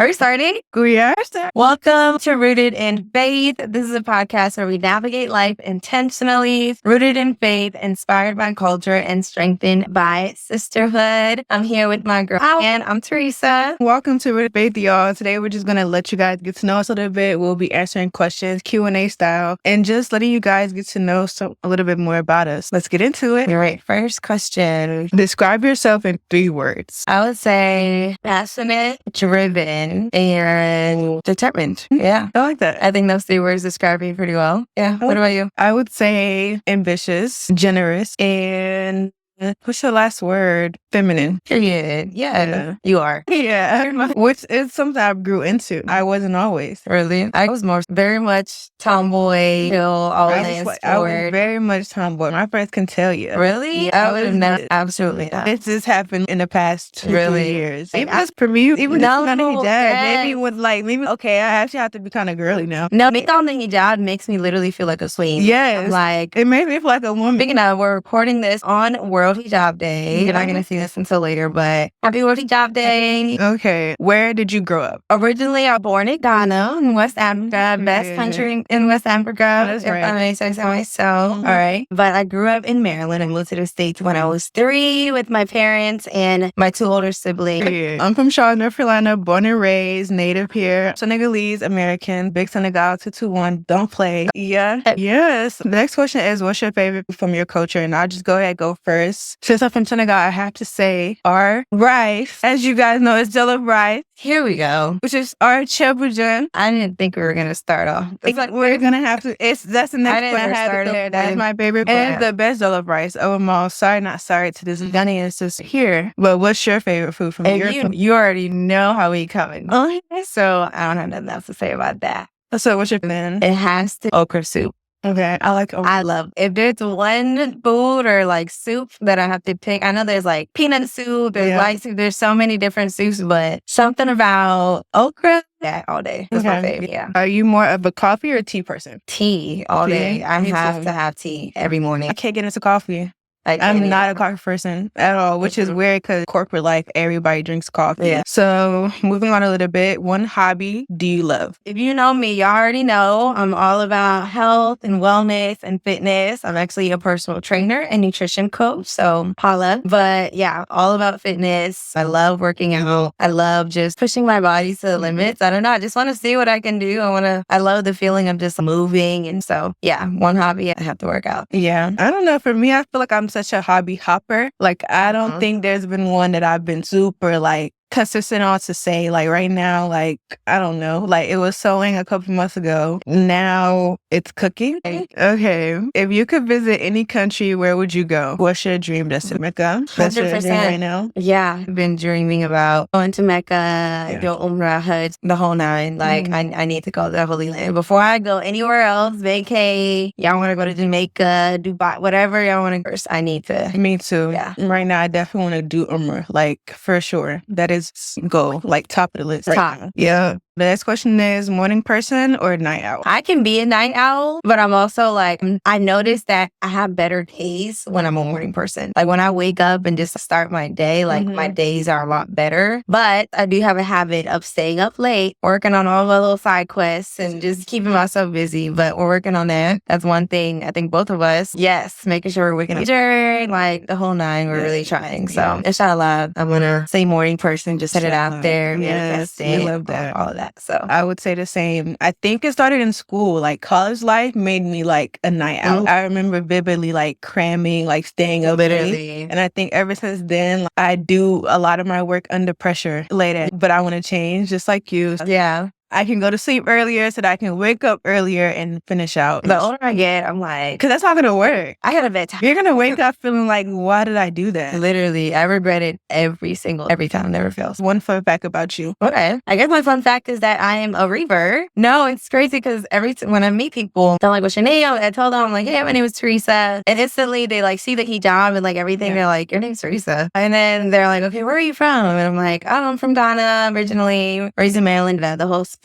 Are we starting? We are. Welcome to Rooted in Faith. This is a podcast where we navigate life intentionally, rooted in faith, inspired by culture, and strengthened by sisterhood. I'm here with my girl, Awa, and I'm Theresa. Welcome to Rooted in Faith, y'all. Today, we're just going to let you guys get to know us a little bit. We'll be answering questions, Q&A style, and just letting you guys get to know a little bit more about us. Let's get into it. All right, first question. Describe yourself in 3 words. I would say passionate, driven, and determined. Yeah. I like that. I think those 3 words describe me pretty well. Yeah. What about you? I would say ambitious, generous, and what's your last word? Feminine. Period. Yeah. You are. Yeah. Which is something I grew into. I wasn't always. Really? I was very much tomboy, chill, always I was forward. very much tomboy. My friends can tell you. Really? Yeah, I would have never. Absolutely not. It just happened in the past 2 Really? years. Like, Even just for me, even No, just not any dad. yes. Maybe with maybe okay, I actually have to be kind of girly now. No, me on the hijab makes me literally feel like a queen. Yes. I'm like, It made me feel like a woman. speaking of, we're recording this on World Hijab Day. You're not going to see this until later, but happy World Hijab Day. Okay. Where did you grow up? Originally, I was born in Ghana, in West Africa, best country in West Africa. That's if right. I may say so myself. Mhm. All right. But I grew up in Maryland. I moved to the States when I was 3 with my parents and my 2 older siblings. Yeah. I'm from Charlotte, North Carolina, born and raised, native here. Senegalese, American, big Senegal 221, don't play. Yeah. Yes. The next question is, what's your favorite from your culture? And I'll just go first. Since I'm from Senegal, I have to say our rice. As you guys know, it's jollof rice, Here we go. which is our chebujan. I didn't think we were going to start off. It's like we're gonna have to. That's the I next didn't one I ever had start to it. there. That's my favorite. Yeah. And it's the best jollof rice. Oh, I'm sorry, not sorry to this Ghanaians just here. But what's your favorite food from your And you already know how we coming. Oh, So I don't have nothing else to say about that. so what's your then? It has to okra soup. Okay, I like. I love if there's one food or like soup that I have to pick. I know there's like peanut soup, there's light soup, there's so many different soups, but something about okra, that all day. That's my favorite. Yeah. Are you more of a coffee or tea person? Tea all Tea? day. I Me have too. to have tea every morning. I can't get into coffee. Like, I'm not a coffee person at all, which is weird because corporate life, everybody drinks coffee. Yeah. So moving on a little bit, one hobby do you love? If you know me, y'all already know I'm all about health and wellness and fitness. I'm actually a personal trainer and nutrition coach, so holla. But yeah, all about fitness. I love working out. I love just pushing my body to the limits. I don't know. I just want to see what I can do. I love the feeling of just moving. And so, yeah, one hobby, I have to work out. Yeah. I don't know. For me, I feel like I'm such a hobby hopper. Like, I don't think there's been one that I've been super, consistent on to say, right now, I don't know. It was sewing a couple months ago. Now it's cooking. Okay. If you could visit any country, where would you go? What's your dream destination? Mecca? That's your dream 100%. right now? Yeah, I've been dreaming about going to Mecca, do Umrah, Hajj, the whole 9. I need to go to the Holy Land. Before I go anywhere else, vacay, y'all want to go to Jamaica, Dubai, whatever y'all want to go, I need to. Me too. Yeah. Right now, I definitely want to do Umrah, for sure. That is goal, top of the list. Top. Now. Yeah. The next question is, morning person or night owl? I can be a night owl, but I'm also I noticed that I have better days when I'm a morning person. When I wake up and just start my day, my days are a lot better. But I do have a habit of staying up late, working on all my little side quests and just keeping myself busy. But we're working on that. That's one thing I think both of us, yes, making sure we're waking up, the whole 9, we're really trying. So inshallah, I'm going to say morning person, just set it out there. Yes, we love that. All of that. So I would say the same. I think it started in school. College life made me a night out. I remember vividly cramming, staying up late. literally. And I think ever since then, I do a lot of my work under pressure later. But I want to change, just like you. Yeah. I can go to sleep earlier so that I can wake up earlier and finish out. The older I get, I'm like, because that's not going to work. I got a bedtime. You're going to wake up feeling why did I do that? Literally, I regret it every time, never fails. One fun fact about you. Okay. I guess my fun fact is that I am a reaver. No, it's crazy because when I meet people, they're like, what's your name? I told them, I'm like, hey, my name is Theresa. And instantly they see the hijab and everything. Yeah. They're like, your name's Theresa. And then they're like, okay, where are you from? And I'm like, oh, I'm from Ghana originally, raised in Maryland, the whole spill.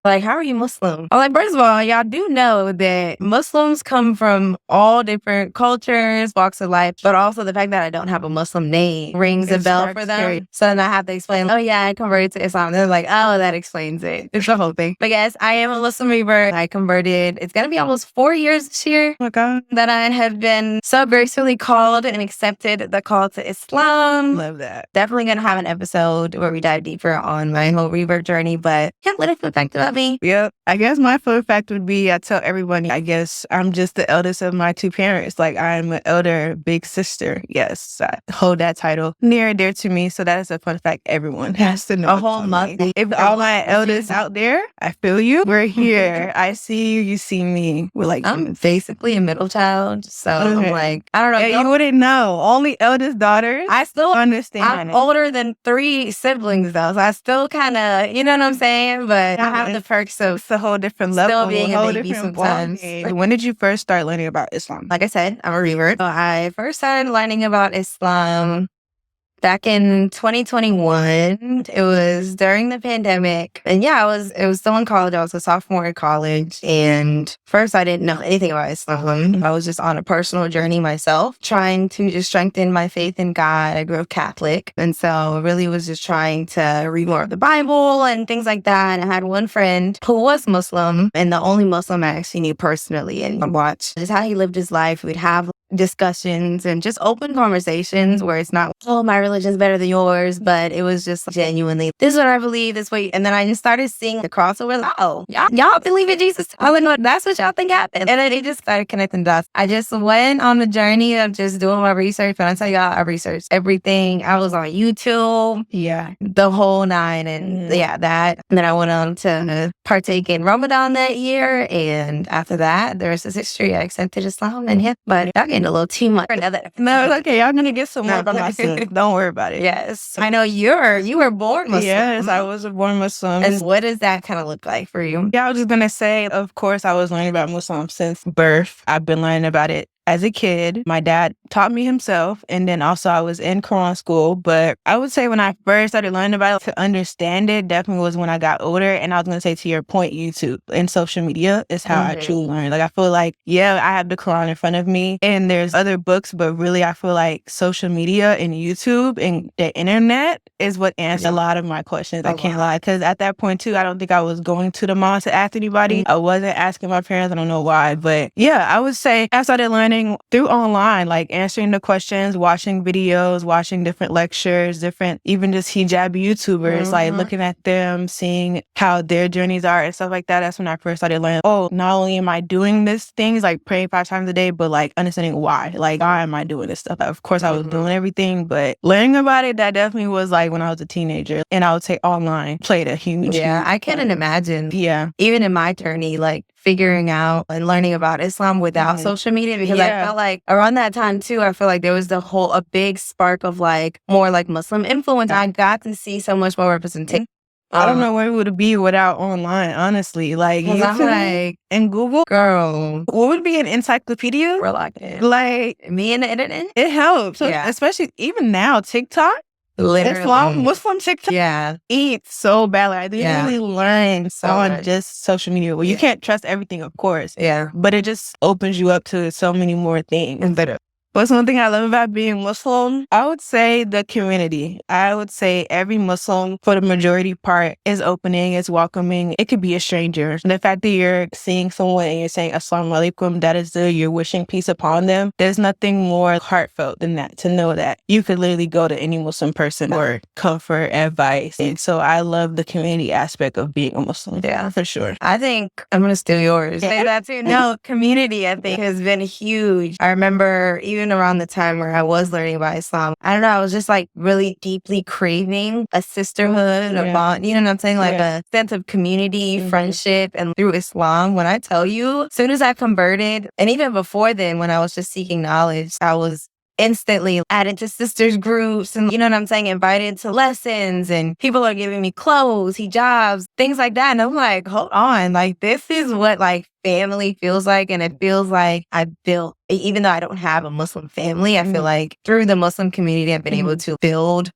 Like, how are you Muslim? I'm like, first of all, y'all do know that Muslims come from all different cultures, walks of life, but also the fact that I don't have a Muslim name rings a bell for them. Scary. So then I have to explain, oh yeah, I converted to Islam. They're like, oh, that explains it. It's the whole thing. But yes, I am a Muslim revert. I converted. It's going to be almost 4 years this year. Oh my God. That I have been so gracefully called and accepted the call to Islam. Love that. Definitely going to have an episode where we dive deeper on my whole revert journey, but yeah, what a fun fact about me. Yep. I guess my fun fact would be, I tell everyone, I guess I'm just the eldest of my two parents. Like, I'm an elder big sister. Yes, I hold that title near and dear to me. So that is a fun fact everyone has to know. A whole month. If all my elders out there, I feel you. We're here. I see you. You see me. We're like, I'm basically a middle child. So I'm like, I don't know. Yeah, you wouldn't know. Only eldest daughters. I still understand. I'm older than 3 siblings though. So I still kind of, you know what I'm saying? But I have the perks of it's a whole different level. Still being a baby sometimes. When did you first start learning about Islam? Like I said, I'm a revert. So I first started learning about Islam back in 2021. It was during the pandemic. And yeah, it was still in college. I was a sophomore in college. And first I didn't know anything about Islam. I was just on a personal journey myself, trying to just strengthen my faith in God. I grew up Catholic. And so I really was just trying to read more of the Bible and things like that. And I had one friend who was Muslim, and the only Muslim I actually knew personally and watched is how he lived his life. We'd have discussions and just open conversations where it's not, oh, my religion's better than yours, but it was just genuinely, this is what I believe, this way. And then I just started seeing the crossover, like, oh, y'all believe in Jesus. I wouldn't know that's what y'all think happened. And then it just started connecting dots. I just went on the journey of just doing my research. But I tell y'all, I researched everything. I was on YouTube. Yeah. The whole 9. And yeah, that. And then I went on to partake in Ramadan that year. And after that, the rest is history. I accepted Islam and yeah, but y'all getting a little too much. No, it's okay. Y'all gonna get some more from my son. Don't worry about it. Yes. I know you were born Muslim. Yes, I was a born Muslim. And what does that kind of look like for you? Yeah, I was just gonna say, of course, I was learning about Muslim since birth. I've been learning about it as a kid. My dad taught me himself, and then also I was in Quran school. But I would say when I first started learning about it, to understand it, definitely was when I got older. And I was going to say, to your point, YouTube and social media is how I truly learned. Like, I feel like, yeah, I have the Quran in front of me, and there's other books, but really I feel like social media and YouTube and the internet is what answered a lot of my questions. I can't lie. Because at that point, too, I don't think I was going to the mosque to ask anybody. I wasn't asking my parents. I don't know why. But yeah, I would say I started learning through online, like answering the questions, watching videos, watching different lectures, different, even just hijab YouTubers, like looking at them, seeing how their journeys are and stuff like that. That's when I first started learning, oh, not only am I doing these things, like praying 5 times a day, but like understanding why. Like, why am I doing this stuff? Of course, I was doing everything, but learning about it, that definitely was like when I was a teenager. And I would say online played a huge I can't imagine. Yeah. Even in my journey, like figuring out and learning about Islam without social media, because I felt like around that time too, I feel like there was a big spark of like more like Muslim influence. I got to see so much more representation. I don't know where it would be without online, honestly. Like, YouTube and Google. Girl, what would be an encyclopedia? we're locked in. Like, Me and the internet? it helps. Yeah. Especially even now, TikTok. Literally. Islam, Muslim TikTok. Yeah. Eat so badly. I didn't really learn on just social media. Well, you can't trust everything, of course. Yeah. But it just opens you up to so many more things. What's one thing I love about being Muslim? I would say the community. I would say every Muslim, for the majority part, is opening, is welcoming. It could be a stranger. The fact that you're seeing someone and you're saying Assalamu alaikum, that is you're wishing peace upon them. There's nothing more heartfelt than that, to know that you could literally go to any Muslim person for comfort, advice. And so I love the community aspect of being a Muslim. Yeah, for sure. I think I'm going to steal yours. Say that too. No, community, I think, has been huge. I remember even around the time where I was learning about Islam, I don't know, I was just like really deeply craving a sisterhood, a bond, you know what I'm saying? Like a sense of community, friendship. And through Islam, when I tell you, as soon as I converted, and even before then, when I was just seeking knowledge, I was instantly added to sisters groups and, you know what I'm saying, invited to lessons, and people are giving me clothes, hijabs, things like that. And I'm like, hold on, like this is what like family feels like. And it feels like I built, even though I don't have a Muslim family, I feel like through the Muslim community, I've been able to build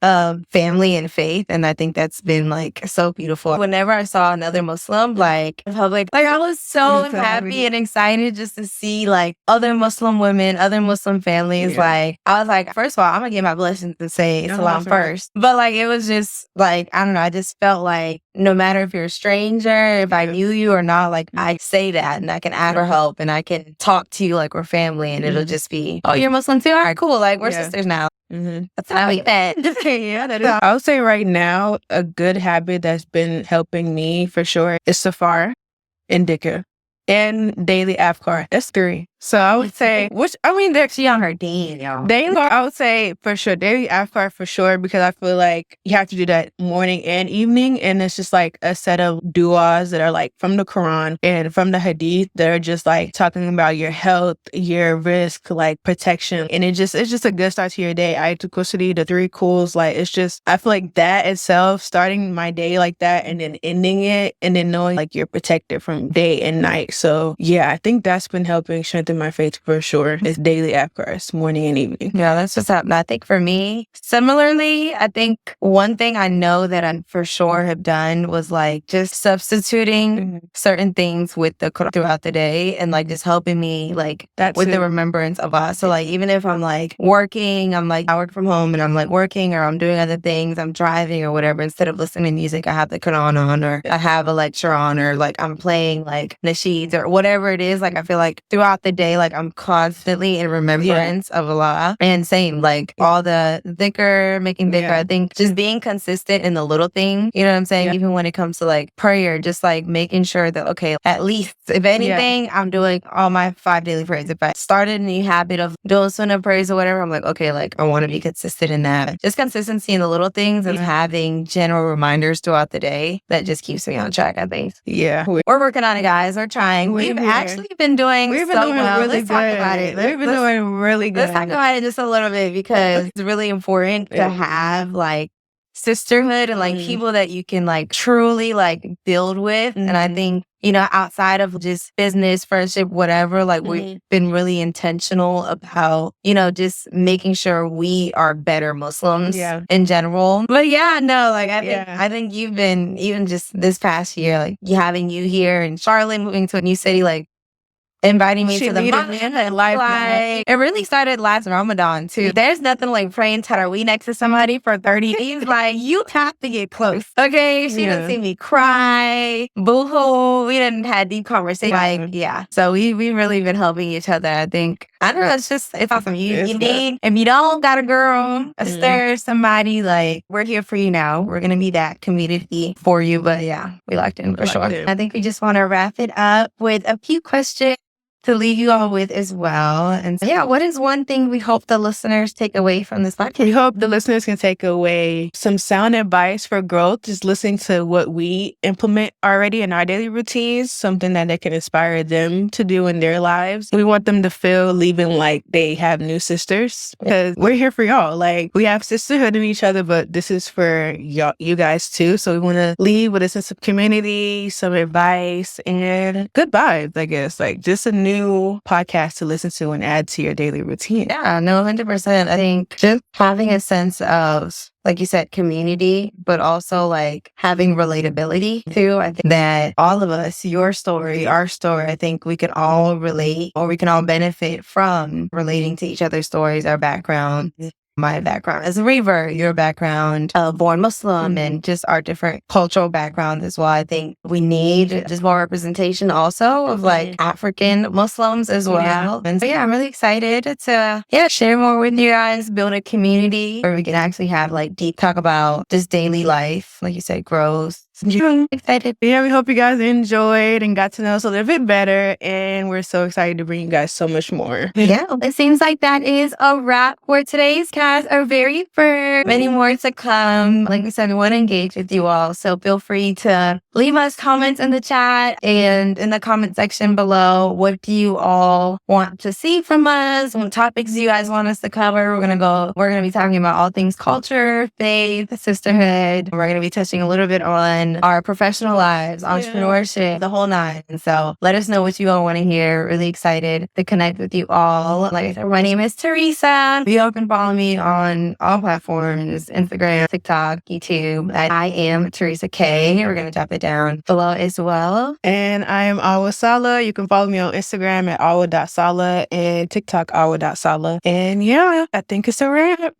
of family and faith. And I think that's been like so beautiful. Whenever I saw another Muslim, like in public, like I was so happy and excited just to see like other Muslim women, other Muslim families. Like I was like, first of all, I'm gonna get my blessings and say salam first. But like it was just like, I don't know, I just felt like no matter if you're a stranger, if I knew you or not, like I say that and I can ask for help and I can talk to you like we're family and it'll just be, oh, you're Muslim too? All right, cool. Like we're sisters now. That's how we met. I would say right now, a good habit that's been helping me for sure is safar and dhikr and daily afkar. That's 3. So I would say, She on her date, y'all. daily, I would say for sure, daily afkar for sure, because I feel like you have to do that morning and evening. And it's just like a set of du'as that are like from the Quran and from the Hadith that are just like talking about your health, your risk, like protection. And it's just a good start to your day. Ayatul Kursi, the 3 Qul's, like it's just, I feel like that itself, starting my day like that and then ending it and then knowing like you're protected from day and night. So yeah, I think that's been helping strengthen my faith for sure. It's daily afkars, morning and evening. Yeah, that's what's happening. I think for me, similarly, I think one thing I know that I for sure have done was like just substituting certain things with the Quran throughout the day and like just helping me like with the remembrance of Allah. So like even if I'm like working, I'm like I work from home and I'm like working or I'm doing other things, I'm driving or whatever, instead of listening to music, I have the Quran on or I have a lecture on or like I'm playing like nasheeds or whatever it is. Like I feel like throughout the day, like I'm constantly in remembrance of Allah. And same, like all the dhikr, making dhikr, I think just being consistent in the little thing, you know what I'm saying? Even when it comes to like prayer, just like making sure that, okay, at least if anything, I'm doing all my 5 daily prayers. If I started a new habit of doing sunnah prayers or whatever, I'm like, okay, like I want to be consistent in that. Just consistency in the little things and having general reminders throughout the day that just keeps me on track, I think. Yeah. We're working on it, guys. We're trying. We've actually been doing well. Really let's talk about it. We've been doing really good. Let's talk about it just a little bit because it's really important to have like sisterhood and like people that you can like truly like build with. And I think, you know, outside of just business, friendship, whatever, like we've been really intentional about, you know, just making sure we are better Muslims in general. But yeah, no, like I think you've been, even just this past year, like having you here in Charlotte, moving to a new city, like inviting me to the like it really started last Ramadan too. There's nothing like praying Taraweeh next to somebody for 30 days. Like you have to get close. Okay. She didn't see me cry, boo-hoo. We didn't have deep conversation. Like, so we really been helping each other. I think, I don't know, it's awesome. You need, if you don't got a girl, a sister, somebody, like we're here for you now. We're gonna be that community for you. But yeah, we locked in for sure. I think we just want to wrap it up with a few questions to leave you all with as well. And so, what is one thing we hope the listeners take away from this podcast? We hope the listeners can take away some sound advice for growth, just listening to what we implement already in our daily routines, something that they can inspire them to do in their lives. We want them to feel leaving like they have new sisters because we're here for y'all. Like we have sisterhood in each other, but this is for y'all, you guys too. So we want to leave with a sense of community, some advice and good vibes, I guess. Like just a new podcast to listen to and add to your daily routine. Yeah, no, 100%. I think just having a sense of, like you said, community, but also like having relatability too. I think that all of us, your story, our story, I think we can all relate or we can all benefit from relating to each other's stories, our background. My background as a revert, your background, born Muslim, and just our different cultural backgrounds as well. I think we need just more representation also of like African Muslims as well. And so, I'm really excited to, share more with you guys, build a community where we can actually have like deep talk about just daily life, like you said, growth. I'm excited. Yeah, we hope you guys enjoyed and got to know us a little bit better. And we're so excited to bring you guys so much more. Yeah, it seems like that is a wrap for today's cast. Our very first. Many more to come. Like we said, we want to engage with you all. So feel free to leave us comments in the chat and in the comment section below. What do you all want to see from us? What topics do you guys want us to cover? We're going to be talking about all things culture, faith, sisterhood. We're going to be touching a little bit on in our professional lives, entrepreneurship, the whole nine. And so let us know what you all want to hear. Really excited to connect with you all. Like I said, my name is Theresa. You all can follow me on all platforms, Instagram, TikTok, YouTube. I am Theresa K. We're going to drop it down below as well. And I am Awa Sala. You can follow me on Instagram at awa.sala and TikTok awa.sala. And yeah, I think it's a wrap.